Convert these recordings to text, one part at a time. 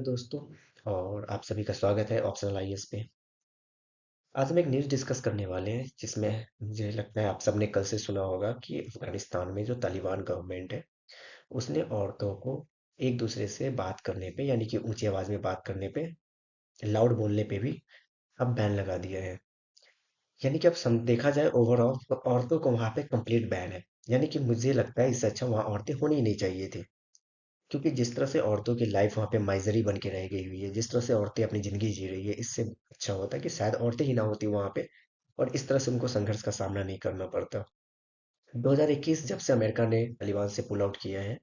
दोस्तों। और आप सभी का स्वागत है ऑप्शनल आईएएस पे। आज हम एक न्यूज़ डिस्कस करने वाले हैं जिसमें मुझे लगता है आप सबने कल से सुना होगा कि अफगानिस्तान में जो तालिबान गवर्नमेंट है उसने औरतों को एक दूसरे से बात करने पे यानी कि ऊंची आवाज में बात करने पे, लाउड बोलने पे भी अब बैन लगा दिया है। यानी कि अब देखा जाए ओवरऑल तो औरतों को वहां पे कंप्लीट बैन है। यानी कि मुझे लगता है इससे अच्छा वहां औरतें होनी ही नहीं चाहिए थी। क्योंकि जिस तरह से औरतों की लाइफ वहाँ पे माइजरी बन के रह गई हुई है, जिस तरह से औरतें अपनी ज़िंदगी जी रही है, इससे अच्छा होता कि शायद औरतें ही ना होती वहाँ पे और इस तरह से उनको संघर्ष का सामना नहीं करना पड़ता। 2021 जब से अमेरिका ने तालिबान से पुल आउट किया है,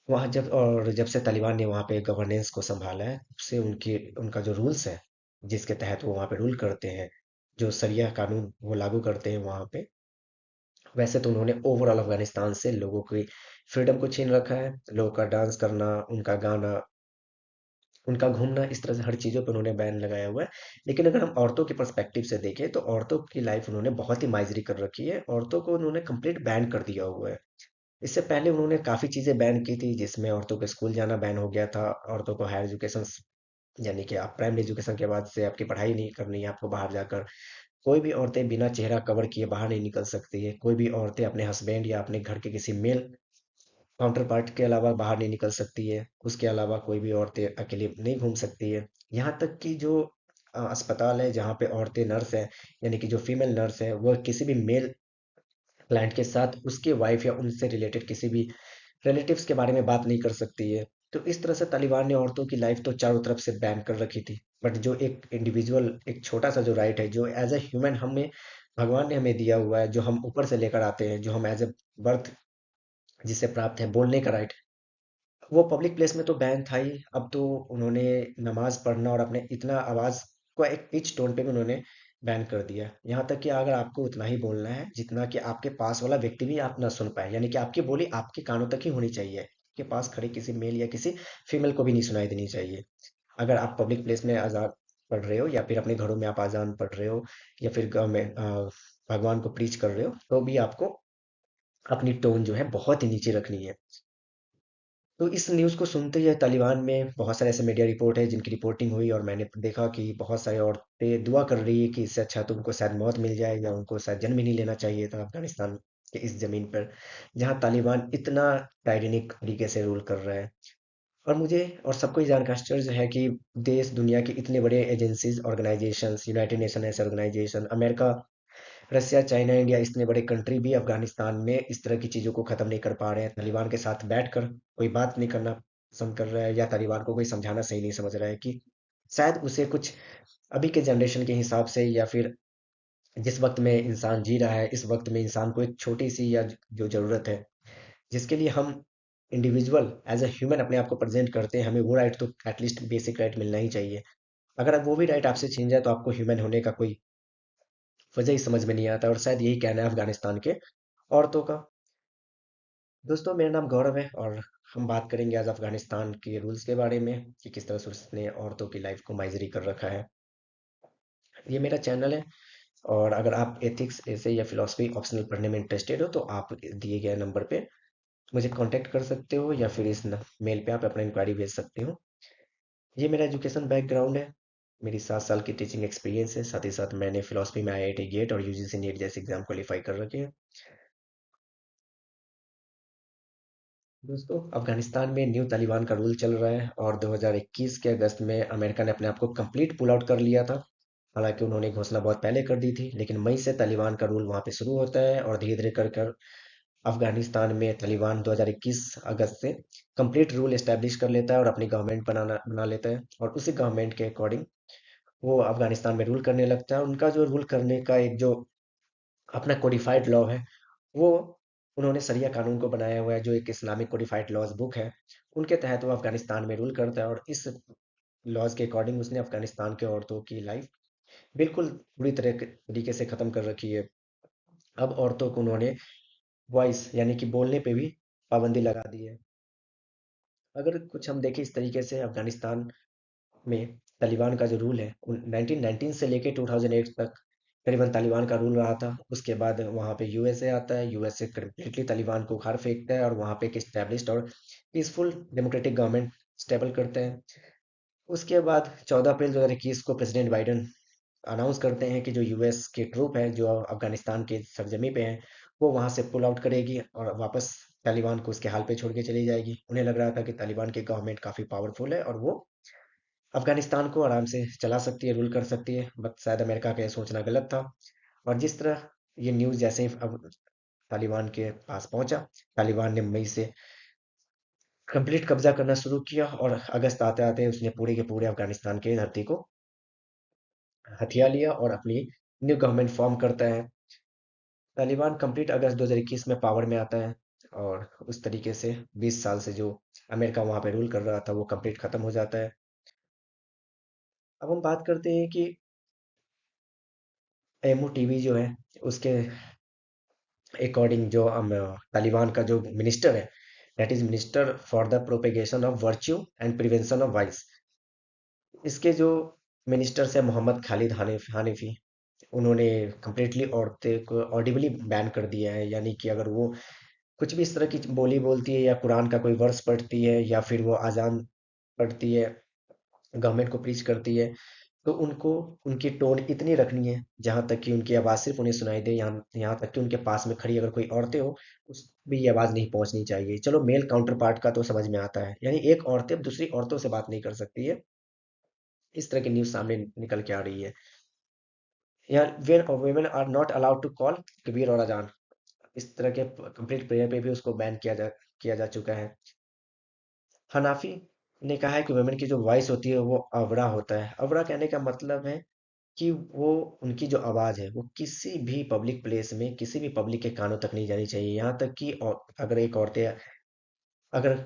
वहाँ जब से तालिबान ने वहाँ पे गवर्नेंस को संभाला है, तब से उनकी उनका जो रूल्स है, जिसके तहत वो वहाँ पे रूल करते हैं, जो शरिया कानून वो लागू करते हैं वहाँ पे, वैसे तो उन्होंने ओवरऑल अफगानिस्तान से लोगों की फ्रीडम को छीन रखा है। लोगों का डांस करना, उनका गाना, उनका घूमना, इस तरह से हर चीज़ों पे उन्होंने बैन लगाया हुआ है। लेकिन अगर हम औरतों के पर्सपेक्टिव से देखें तो औरतों की लाइफ उन्होंने बहुत ही माइजरी कर रखी है। औरतों को उन्होंने कंप्लीट बैन कर दिया हुआ है। इससे पहले उन्होंने काफ़ी चीज़ें बैन की थी, जिसमें औरतों को स्कूल जाना बैन हो गया था। औरतों को हायर एजुकेशन यानी कि आप प्राइमरी एजुकेशन के बाद से आपकी पढ़ाई नहीं करनी है, आपको बाहर जाकर कोई भी औरतें बिना चेहरा कवर किए बाहर नहीं निकल सकती है। कोई भी औरतें अपने हस्बैंड या अपने घर के किसी मेल काउंटर पार्ट के अलावा बाहर नहीं निकल सकती है। उसके अलावा कोई भी औरतें अकेले नहीं घूम सकती है। यहाँ तक कि जो अस्पताल है जहाँ पे औरतें नर्स है, यानी कि जो फीमेल नर्स है, वह किसी भी मेल क्लाइंट के साथ उसके वाइफ या उनसे रिलेटेड किसी भी रिलेटिव्स के बारे में बात नहीं कर सकती है। तो इस तरह से तालिबान ने औरतों की लाइफ तो चारों तरफ से बैन कर रखी थी। बट जो एक इंडिविजुअल, एक छोटा सा जो राइट है, जो एज ए ह्यूमन हमें भगवान ने हमें दिया हुआ है, जो हम ऊपर से लेकर आते हैं, जो हम एज ए बर्थ जिससे प्राप्त है, बोलने का राइट, वो पब्लिक प्लेस में तो बैन था ही। अब तो उन्होंने नमाज पढ़ना और अपने इतना आवाज को एक पिच टोन पे भी उन्होंने बैन कर दिया। यहाँ तक कि अगर आपको उतना ही बोलना है जितना कि आपके पास वाला व्यक्ति भी आप ना सुन पाए, यानी कि आपकी बोली आपके कानों तक ही होनी चाहिए, के पास खड़े किसी मेल या किसी फीमेल को भी नहीं सुनाई देनी चाहिए। अगर आप पब्लिक प्लेस में अजान पढ़ रहे हो या फिर अपने घरों में आप अजान पढ़ रहे हो या फिर भगवान को प्रीच कर रहे हो, तो भी आपको अपनी टोन जो है बहुत ही नीचे रखनी है। तो इस न्यूज़ को सुनते ही तालिबान में बहुत सारे ऐसे मीडिया रिपोर्ट है जिनकी रिपोर्टिंग हुई और मैंने देखा कि बहुत सारी औरतें दुआ कर रही है कि इससे अच्छा तो उनको शायद मौत मिल जाए या उनको शायद जन्म ही नहीं लेना चाहिए था अफगानिस्तान के इस जमीन पर, जहां तालिबान इतना टाइरेनिक तरीके से रूल कर रहा है। और मुझे और सबको ये जानकर आश्चर्य है कि देश दुनिया के इतने बड़े एजेंसीज, ऑर्गेनाइजेशंस, यूनाइटेड नेशन ऐसे ऑर्गेनाइजेशन, अमेरिका, रसिया, चाइना, इंडिया, इतने बड़े कंट्री भी अफगानिस्तान में इस तरह की चीजों को खत्म नहीं कर पा रहे हैं। तालिबान के साथ बैठकर कोई बात नहीं करना पसंद कर रहा है, या तालिबान को कोई समझाना सही नहीं समझ रहा है कि शायद उसे कुछ अभी के जनरेशन के हिसाब से, या फिर जिस वक्त में इंसान जी रहा है, इस वक्त में इंसान को एक छोटी सी या जो जरूरत है, जिसके लिए हम इंडिविजुअल एज ए ह्यूमन अपने आप को प्रेजेंट करते हैं, हमें वो राइट तो एटलीस्ट बेसिक राइट मिलना ही चाहिए। अगर अब वो भी राइट आपसे छीन जाए तो आपको ह्यूमन होने का कोई वजह ही समझ में नहीं आता। और शायद यही कहना है अफगानिस्तान के औरतों का। दोस्तों, मेरा नाम गौरव है और हम बात करेंगे आज अफगानिस्तान के रूल्स के बारे में कि किस तरह से उसने औरतों की लाइफ को माइजरी कर रखा है। ये मेरा चैनल है और अगर आप एथिक्स ऐसे या फिलोसफी ऑप्शनल पढ़ने में इंटरेस्टेड हो तो आप दिए गए नंबर पे मुझे कांटेक्ट कर सकते हो या फिर इस मेल पे आप अपना इंक्वायरी भेज सकते हो। ये मेरा एजुकेशन बैकग्राउंड है। मेरी 7 साल की टीचिंग एक्सपीरियंस है। साथ ही साथ मैंने फिलोसफी में आईआईटी गेट और यूजीसी नेट जैसे एग्जाम क्वालिफाई कर रखे हैं। दोस्तों, अफगानिस्तान में न्यू तालिबान का रूल चल रहा है और 2021 के अगस्त में अमेरिका ने अपने आप को कंप्लीट पुल आउट कर लिया था। हालांकि उन्होंने घोषणा बहुत पहले कर दी थी, लेकिन मई से तालिबान का रूल वहां पे शुरू होता है और धीरे धीरे कर कर अफगानिस्तान में तालिबान 2021 अगस्त से कंप्लीट रूल एस्टेब्लिश कर लेता है और अपनी गवर्नमेंट बना लेता है और उसी गवर्नमेंट के अकॉर्डिंग वो अफगानिस्तान में रूल करने लगता है। उनका जो रूल करने का एक जो अपना कोडिफाइड लॉ है, वो उन्होंने शरिया कानून को बनाया हुआ है, जो एक इस्लामिक कोडिफाइड लॉज बुक है। उनके तहत वो अफगानिस्तान में रूल करता है और इस लॉज के अकॉर्डिंग उसने अफगानिस्तान के औरतों की लाइफ बिल्कुल पूरी तरह तरीके से खत्म कर रखी है। अब औरतों को उन्होंने वॉइस यानी कि बोलने पे भी पाबंदी लगा दी है। अगर कुछ हम देखें इस तरीके से अफगानिस्तान में तालिबान का जो रूल है 1919 से लेके 2008 तक करीबन तालिबान का रूल रहा था। उसके बाद वहाँ पे यूएसए आता है, यूएसए कम्प्लीटली तालिबान को उखाड़ फेंकता है और वहाँ पे एक स्टैब्लिश्ड और पीसफुल डेमोक्रेटिक गवर्नमेंट स्टेबल करते हैं। उसके बाद 14 अप्रैल 2021 को प्रेसिडेंट बाइडन अनाउंस करते हैं कि जो यूएस की ट्रूप है जो अफगानिस्तान के सरजमी पे है वो वहां से पुल आउट करेगी और वापस तालिबान को उसके हाल पे छोड़ के चली जाएगी। उन्हें लग रहा था कि तालिबान की गवर्नमेंट काफी पावरफुल है और वो अफगानिस्तान को आराम से चला सकती है, रूल कर सकती है, बट शायद अमेरिका का यह सोचना गलत था। और जिस तरह ये न्यूज़ जैसे ही अब तालिबान के पास पहुंचा, तालिबान ने मई से कंप्लीट कब्जा करना शुरू किया और अगस्त आते आते उसने पूरे के पूरे अफगानिस्तान की धरती को हथिया लिया और अपनी न्यू गवर्नमेंट फॉर्म करता है। तालिबान कंप्लीट अगस्त 2021 में पावर में आता है और उस तरीके से 20 साल से जो अमेरिका वहां पे रूल कर रहा था वो कंप्लीट खत्म हो जाता है। अब हम बात करते हैं कि एमओ टीवी जो है उसके अकॉर्डिंग जो तालिबान का जो मिनिस्टर है, that is minister for the propagation of virtue and prevention of vice, इसके जो मिनिस्टर्स है मोहम्मद खालिद हानिफी, उन्होंने कंप्लीटली औरतें को ऑडिबली बैन कर दिया है। यानी कि अगर वो कुछ भी इस तरह की बोली बोलती है या कुरान का कोई वर्स पढ़ती है या फिर वो अजान पढ़ती है, गवर्नमेंट को प्रीच करती है, तो उनको उनकी टोन इतनी रखनी है जहां तक कि उनकी आवाज सिर्फ उन्हें सुनाई दे, यहाँ यहाँ तक कि उनके पास में खड़ी अगर कोई औरतें हो उस भी ये आवाज नहीं पहुंचनी चाहिए। चलो मेल काउंटर पार्ट का तो समझ में आता है, यानी एक औरतें दूसरी औरतों से बात नहीं कर सकती है। इस तरह की न्यूज सामने निकल के आ रही है। या when women are not allowed to call Kabir और अजान, इस तरह के कंप्लीट प्रेयर पे भी उसको बैन किया जा चुका है। हनाफी ने कहा है कि वुमेन की जो वॉइस होती है वो अवरा होता है। अवरा कहने का मतलब है कि वो उनकी जो आवाज है वो किसी भी पब्लिक प्लेस में किसी भी पब्लिक के कानों तक नहीं जानी चाहिए। यहाँ तक कि अगर एक औरतें अगर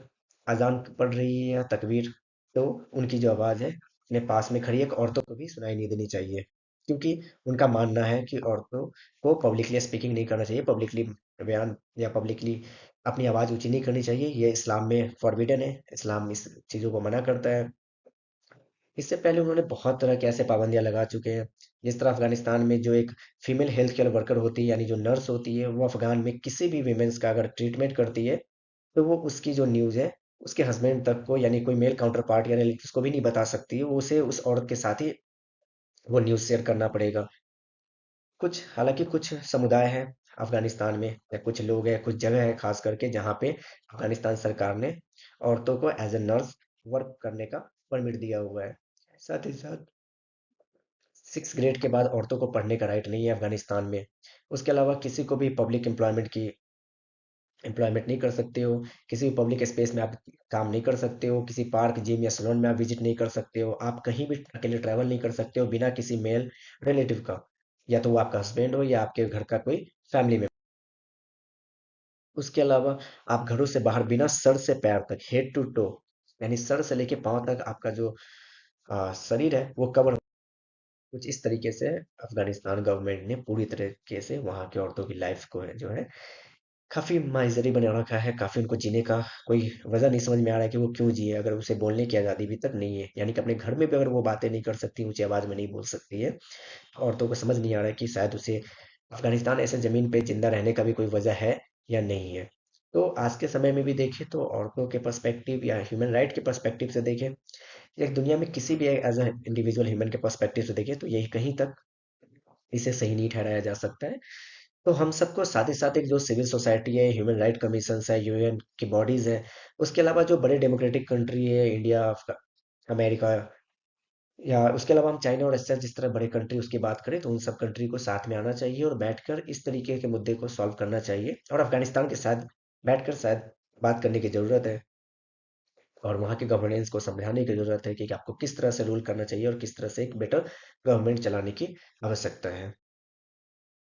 अजान पढ़ रही है या तकबीर, तो उनकी जो आवाज है अपने पास में खड़ी एक औरतों को भी सुनाई नहीं देनी चाहिए, क्योंकि उनका मानना है कि औरतों को पब्लिकली स्पीकिंग नहीं करना चाहिए, पब्लिकली बयान या पब्लिकली अपनी आवाज ऊंची नहीं करनी चाहिए। ये इस्लाम में फॉरबिडन है, इस्लाम इस चीजों को मना करता है। इससे पहले उन्होंने बहुत तरह के ऐसे पाबंदियां लगा चुके हैं। जिस तरह अफगानिस्तान में जो एक फीमेल हेल्थ केयर वर्कर होती है, यानी जो नर्स होती है, वो अफगान में किसी भी विमेंस का अगर ट्रीटमेंट करती है तो वो उसकी जो न्यूज़ है उसके हस्बैंड तक को, यानी कोई मेल काउंटर पार्ट या रिलेटिव्स को भी नहीं बता सकती है। वो उसे उस औरत के साथ ही वो न्यूज़ शेयर करना पड़ेगा। कुछ हालांकि कुछ समुदाय हैं अफगानिस्तान में या कुछ लोग हैं, कुछ जगह है खास करके जहाँ पे अफगानिस्तान सरकार ने औरतों को एज ए नर्स वर्क करने का परमिट दिया हुआ है। साथ ही साथ 6 ग्रेड के बाद औरतों को पढ़ने का राइट नहीं है अफगानिस्तान में। उसके अलावा किसी को भी पब्लिक एम्प्लॉयमेंट नहीं कर सकते हो, किसी भी पब्लिक स्पेस में आप काम नहीं कर सकते हो, किसी पार्क जिम या सैलून में आप विजिट नहीं कर सकते हो, आप कहीं भी अकेले ट्रैवल नहीं कर सकते हो बिना किसी मेल रिलेटिव का, या तो वो आपका हस्बैंड हो या आपके घर का कोई फैमिली में। उसके अलावा आप घरों से बाहर बिना सर से पैर तक, हेड टू टो, यानी सर से लेके पांव तक आपका जो शरीर है वो कवर, कुछ इस तरीके से अफगानिस्तान गवर्नमेंट ने पूरी तरीके से वहां की औरतों की लाइफ को है जो है काफ़ी माइज़री बना रखा है। काफ़ी उनको जीने का कोई वजह नहीं समझ में आ रहा है कि वो क्यों जिए, अगर उसे बोलने की आज़ादी भी तक नहीं है। यानी कि अपने घर में भी अगर वो बातें नहीं कर सकती, ऊँची आवाज़ में नहीं बोल सकती है, औरतों को समझ नहीं आ रहा है कि शायद उसे अफ़गानिस्तान ऐसे ज़मीन पे ज़िंदा रहने का भी कोई वजह है या नहीं है। तो आज के समय में भी देखें तो औरतों के पर्सपेक्टिव या ह्यूमन राइट के पर्सपेक्टिव से देखें, या दुनिया में किसी भी एज़ अ इंडिविजुअल ह्यूमन के पर्सपेक्टिव से देखें, तो यही कहीं तक इसे सही नहीं ठहराया जा सकता है। तो हम सबको साथ ही साथ एक जो सिविल सोसाइटी है, ह्यूमन राइट कमीशंस है, यूएन की बॉडीज है, उसके अलावा जो बड़े डेमोक्रेटिक कंट्री है, इंडिया, अमेरिका, या उसके अलावा हम चाइना और रशिया जिस तरह बड़े कंट्री उसकी बात करें, तो उन सब कंट्री को साथ में आना चाहिए और बैठकर इस तरीके के मुद्दे को सॉल्व करना चाहिए। और अफगानिस्तान के साथ बैठकर शायद बात करने की जरूरत है और वहाँ के गवर्नेंस को समझाने की जरूरत है कि आपको किस तरह से रूल करना चाहिए और किस तरह से एक बेटर गवर्नमेंट चलाने की आवश्यकता है।